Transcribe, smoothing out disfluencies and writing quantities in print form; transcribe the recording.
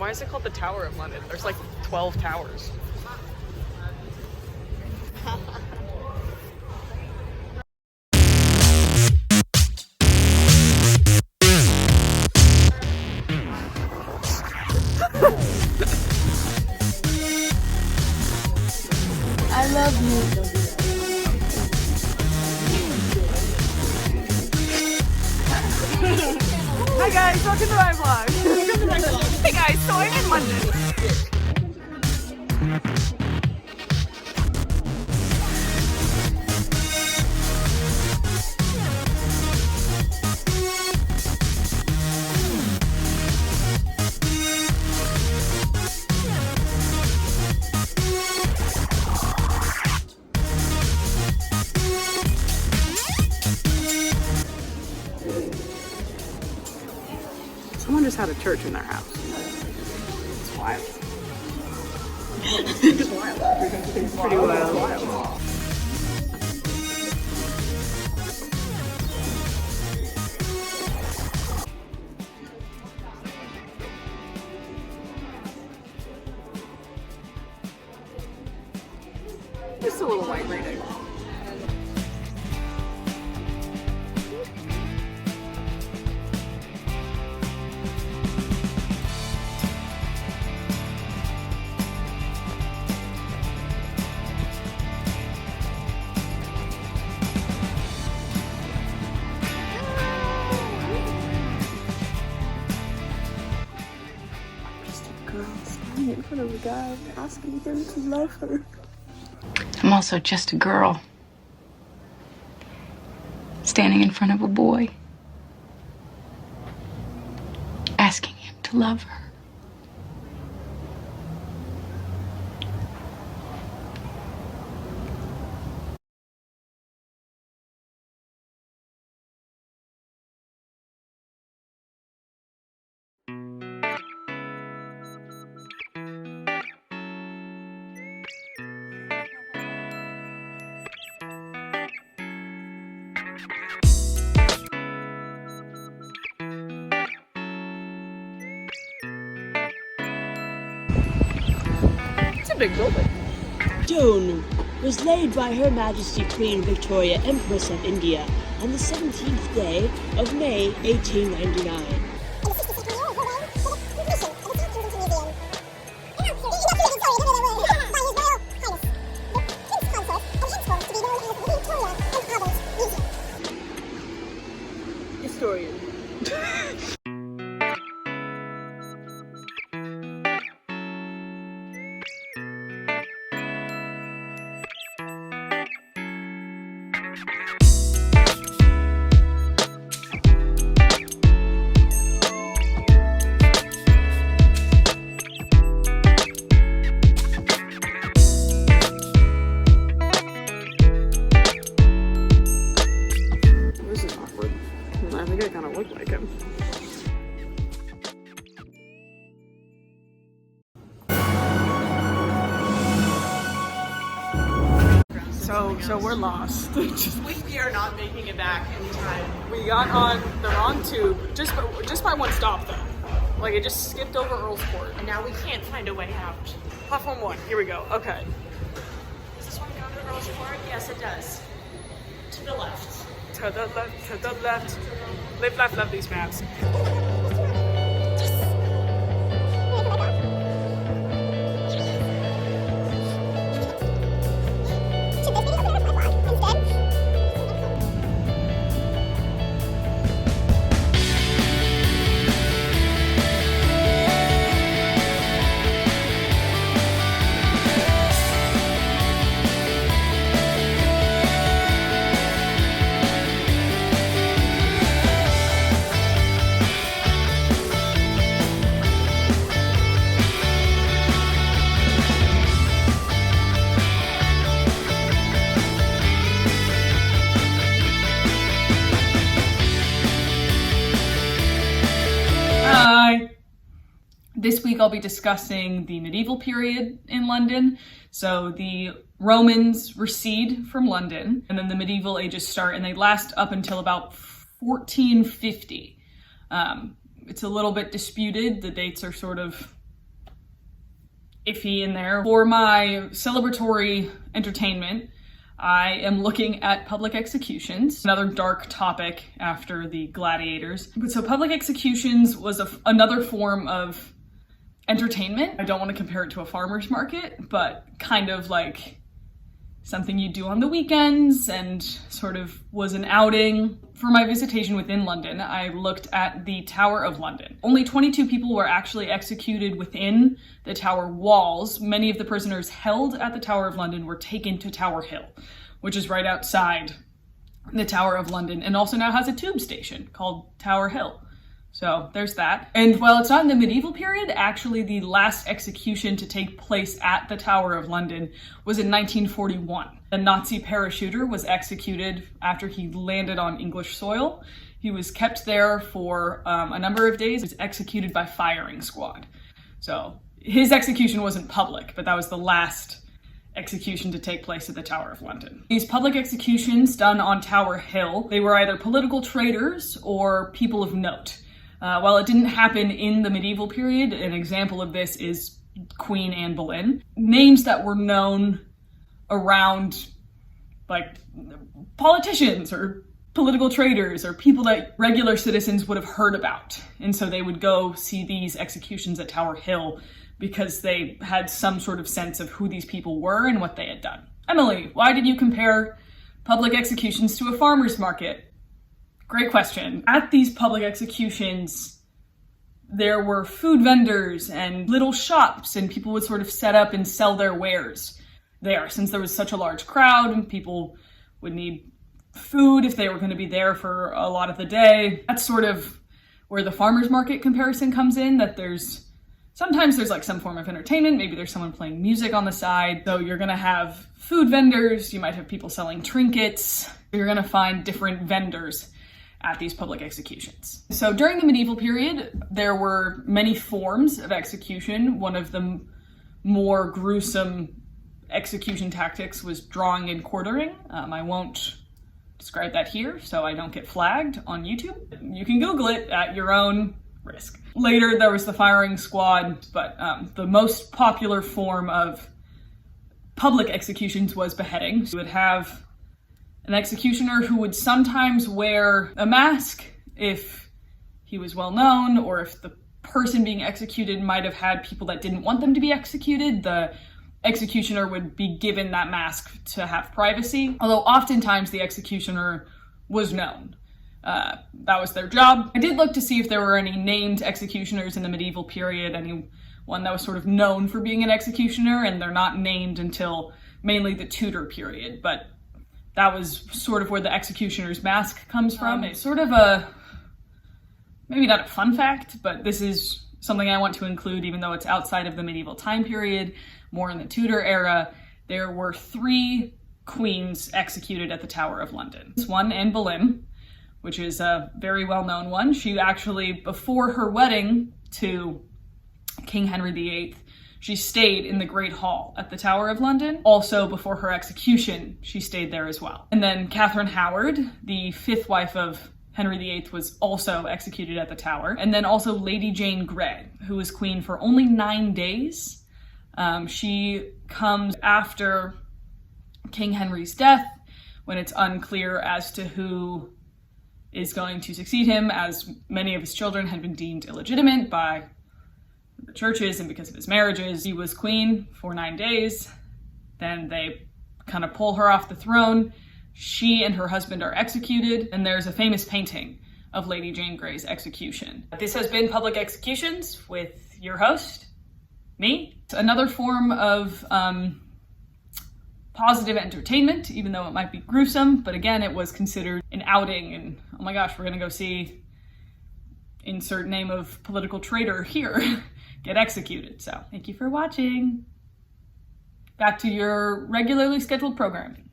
Why is it called the Tower of London? There's like 12 towers. I love you. Hi guys, welcome to my vlog. Hey guys, so I'm in London. Someone just had a church in their house. It's wild. It's wild. It's pretty wild. Just a little white reading. Standing in front of a guy asking him to love her. I'm also just a girl. Standing in front of a boy. Asking him to love her. It's a big building. Stone was laid by Her Majesty Queen Victoria, Empress of India, on the 17th day of May, 1899. Historian. This is awkward. I think I kind of look like him. So we're lost. We are not making it back in time. We got on the wrong tube, just by one stop though. Like it just skipped over Earlsport. And now we can't find a way out. Platform 1, here we go, okay. Does this one go to Earlsport? Yes, it does. To the left. To the left, to the left. Live, laugh, love these maps. This week I'll be discussing the medieval period in London. So the Romans recede from London, and then the medieval ages start, and they last up until about 1450. It's a little bit disputed. The dates are sort of iffy in there. For my celebratory entertainment, I am looking at public executions, another dark topic after the gladiators. But so public executions was another form of entertainment. I don't want to compare it to a farmer's market, but kind of like something you do on the weekends and sort of was an outing. For my visitation within London, I looked at the Tower of London. Only 22 people were actually executed within the Tower walls. Many of the prisoners held at the Tower of London were taken to Tower Hill, which is right outside the Tower of London and also now has a tube station called Tower Hill. So there's that. And while it's not in the medieval period, actually the last execution to take place at the Tower of London was in 1941. A Nazi parachuter was executed after he landed on English soil. He was kept there for a number of days. He was executed by firing squad. So his execution wasn't public, but that was the last execution to take place at the Tower of London. These public executions done on Tower Hill, they were either political traitors or people of note. While it didn't happen in the medieval period, an example of this is Queen Anne Boleyn. Names that were known around like politicians or political traitors or people that regular citizens would have heard about. And so they would go see these executions at Tower Hill because they had some sort of sense of who these people were and what they had done. Emily, why did you compare public executions to a farmer's market? Great question. At these public executions, there were food vendors and little shops, and people would sort of set up and sell their wares there. Since there was such a large crowd, and people would need food if they were going to be there for a lot of the day. That's sort of where the farmer's market comparison comes in, that sometimes there's like some form of entertainment, maybe there's someone playing music on the side. So you're gonna have food vendors, you might have people selling trinkets, you're gonna find different vendors at these public executions. So during the medieval period, there were many forms of execution. One of the more gruesome execution tactics was drawing and quartering. I won't describe that here so I don't get flagged on YouTube. You can Google it at your own risk. Later, there was the firing squad, but the most popular form of public executions was beheading. So you would have an executioner who would sometimes wear a mask if he was well known, or if the person being executed might have had people that didn't want them to be executed, the executioner would be given that mask to have privacy. Although oftentimes the executioner was known. That was their job. I did look to see if there were any named executioners in the medieval period, anyone that was sort of known for being an executioner, and they're not named until mainly the Tudor period, but that was sort of where the executioner's mask comes from. It's sort of maybe not a fun fact, but this is something I want to include even though it's outside of the medieval time period, more in the Tudor era. There were 3 queens executed at the Tower of London. One, Anne Boleyn, which is a very well-known one. She actually, before her wedding to King Henry VIII, she stayed in the Great Hall at the Tower of London. Also, before her execution, she stayed there as well. And then Catherine Howard, the 5th wife of Henry VIII, was also executed at the Tower. And then also Lady Jane Grey, who was queen for only 9 days. She comes after King Henry's death, when it's unclear as to who is going to succeed him, as many of his children had been deemed illegitimate by the churches and because of his marriages. She was queen for 9 days. Then they kind of pull her off the throne. She and her husband are executed, and there's a famous painting of Lady Jane Grey's execution. This has been Public Executions with your host, me. Another form of positive entertainment, even though it might be gruesome, but again, it was considered an outing, and oh my gosh, we're gonna go see insert name of political traitor here get executed. So thank you for watching. Back to your regularly scheduled programming.